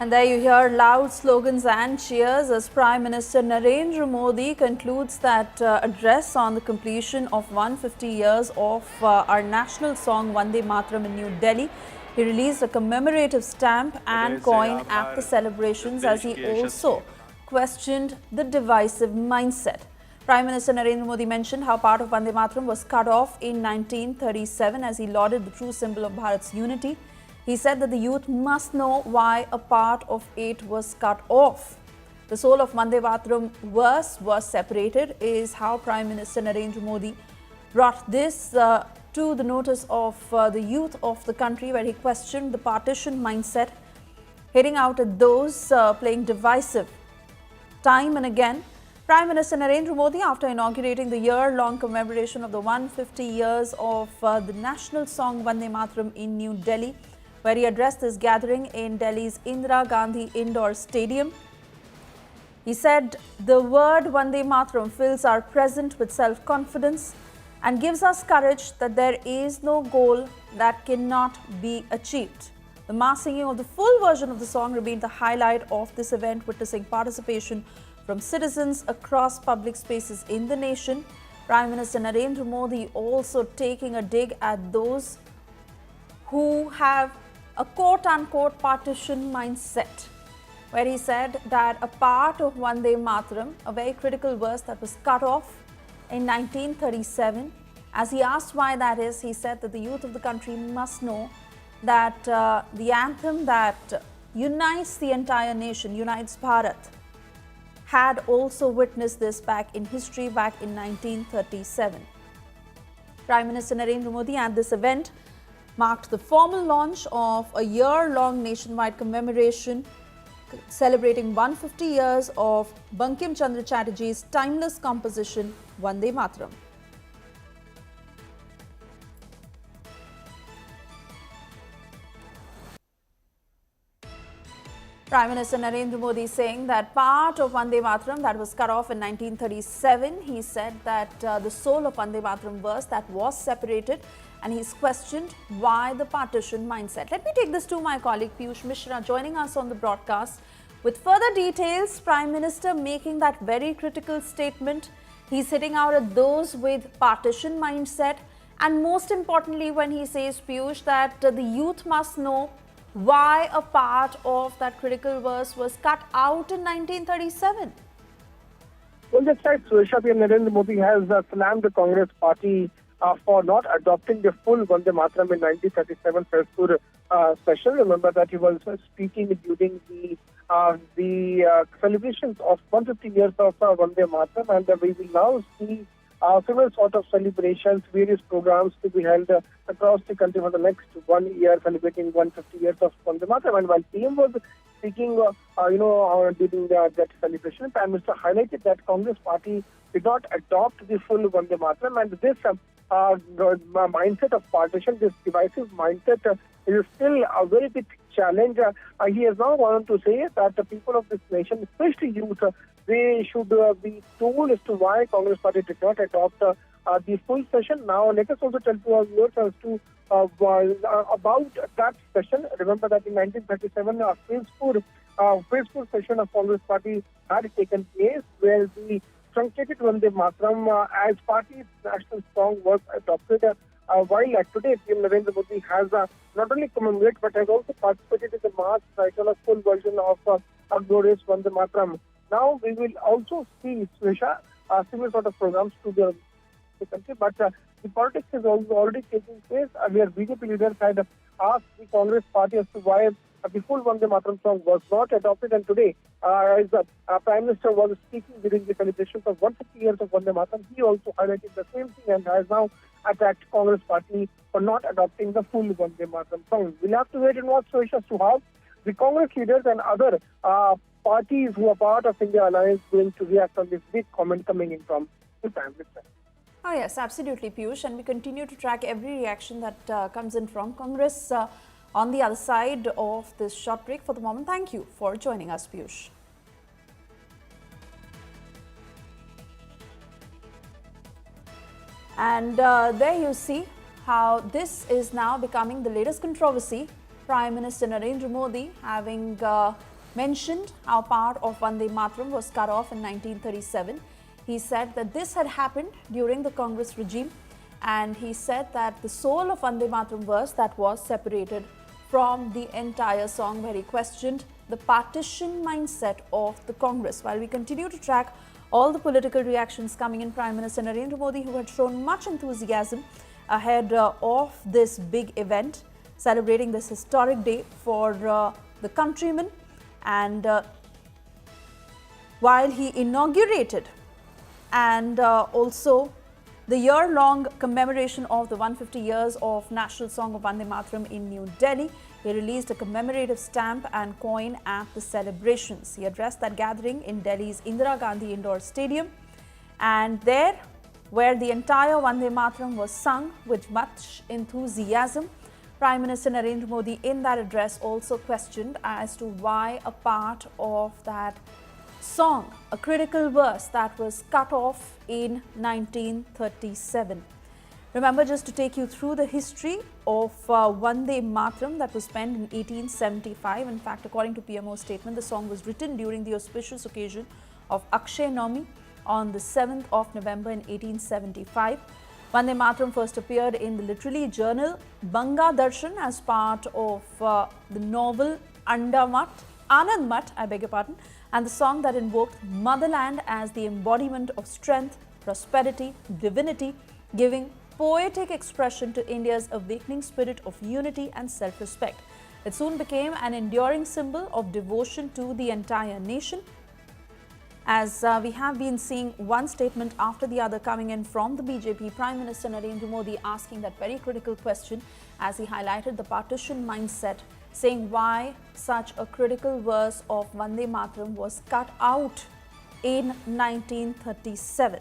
And there you hear loud slogans and cheers as Prime Minister Narendra Modi concludes that address on the completion of 150 years of our national song Vande Mataram in New Delhi. He released a commemorative stamp and coin at the celebrations as he also questioned the divisive mindset. Prime Minister Narendra Modi mentioned how part of Vande Mataram was cut off in 1937 as he lauded the true symbol of Bharat's unity. He said that the youth must know why a part of it was cut off. The soul of Vande Mataram verse was separated is how Prime Minister Narendra Modi brought this to the notice of the youth of the country, where he questioned the partition mindset, hitting out at those playing divisive. Time and again, Prime Minister Narendra Modi, after inaugurating the year-long commemoration of the 150 years of the national song Vande Mataram in New Delhi, where he addressed this gathering in Delhi's Indira Gandhi Indoor Stadium. He said, "The word Vande Mataram fills our present with self-confidence and gives us courage that there is no goal that cannot be achieved." The mass singing of the full version of the song remained the highlight of this event, witnessing participation from citizens across public spaces in the nation. Prime Minister Narendra Modi also taking a dig at those who have a quote-unquote partition mindset, where he said that a part of Vande Mataram, a very critical verse that was cut off in 1937, as he asked why that is, he said that the youth of the country must know that the anthem that unites the entire nation, unites Bharat, had also witnessed this back in history, back in 1937. Prime Minister Narendra Modi at this event marked the formal launch of a year-long nationwide commemoration celebrating 150 years of Bankim Chandra Chatterjee's timeless composition Vande Mataram. Prime Minister Narendra Modi saying that part of Vande Mataram that was cut off in 1937, he said that the soul of Vande Mataram verse that was separated, and he's questioned why the partition mindset. Let me take this to my colleague Piyush Mishra joining us on the broadcast with further details. Prime Minister making that very critical statement. He's hitting out at those with partition mindset, and most importantly when he says, Piyush, that the youth must know why a part of that critical verse was cut out in 1937. Well, that's right, Suresha. Narendra Modi has slammed the Congress party for not adopting the full Vande Mataram in 1937 Fairzpur session. Remember that he was speaking during the celebrations of 150 years of Vande Mataram, and we will now see similar sort of celebrations, various programs to be held across the country for the next 1 year, celebrating 150 years of Vande Mataram. And while PM was speaking, during that celebration, Prime Minister highlighted that Congress party did not adopt the full Vande Mataram, and this mindset of partition, this divisive mindset, is still a very big challenge. He has now gone on to say that the people of this nation, especially youth, they should be told as to why Congress party did not adopt the full session. Now, let us also tell to our viewers as to about that session. Remember that in 1937, a Fairzpur session of Congress party had taken place, where the truncated Vande Mataram as party's national song was adopted. While today, PM Narendra Modi has not only commemorated but has also participated in the mass recital of full version of a glorious Vande Mataram. Now we will also see, Suresha, similar sort of programs to the country, but the politics is already taking place. Where BJP leaders had asked the Congress party as to why the full Vande Mataram song was not adopted, and today, as the Prime Minister was speaking during the celebrations of 150 years of Vande Mataram, he also highlighted the same thing and has now attacked Congress party for not adopting the full Vande Mataram song. We'll have to wait and watch, Suresh, as to how the Congress leaders and other parties who are part of India Alliance going to react on this big comment coming in from the Prime Minister. Oh yes, absolutely, Piyush, and we continue to track every reaction that comes in from Congress on the other side of this short break. For the moment, thank you for joining us, Piyush. And there you see how this is now becoming the latest controversy Prime Minister Narendra Modi, having mentioned how part of Vande Mataram was cut off in 1937. He said that this had happened during the Congress regime, and he said that the soul of Vande Mataram verse that was separated from the entire song, where he questioned the partition mindset of the Congress. While we continue to track all the political reactions coming in, Prime Minister Narendra Modi, who had shown much enthusiasm ahead of this big event, celebrating this historic day for the countrymen, and while he inaugurated and also the year-long commemoration of the 150 years of National Song of Vande Mataram in New Delhi, he released a commemorative stamp and coin at the celebrations. He addressed that gathering in Delhi's Indira Gandhi Indoor Stadium, and there, where the entire Vande Mataram was sung with much enthusiasm, Prime Minister Narendra Modi in that address also questioned as to why a part of that song, a critical verse that was cut off in 1937. Remember, just to take you through the history of Vande Mataram that was penned in 1875. In fact, according to PMO's statement, the song was written during the auspicious occasion of Akshay Navami on the 7th of November in 1875. Vande Mataram first appeared in the literary journal Banga Darshan as part of the novel Anand Mat, I beg your pardon, and the song that invoked motherland as the embodiment of strength, prosperity, divinity, giving poetic expression to India's awakening spirit of unity and self-respect. It soon became an enduring symbol of devotion to the entire nation, as we have been seeing one statement after the other coming in from the BJP. Prime Minister Narendra Modi asking that very critical question as he highlighted the partition mindset, saying why such a critical verse of Vande Mataram was cut out in 1937.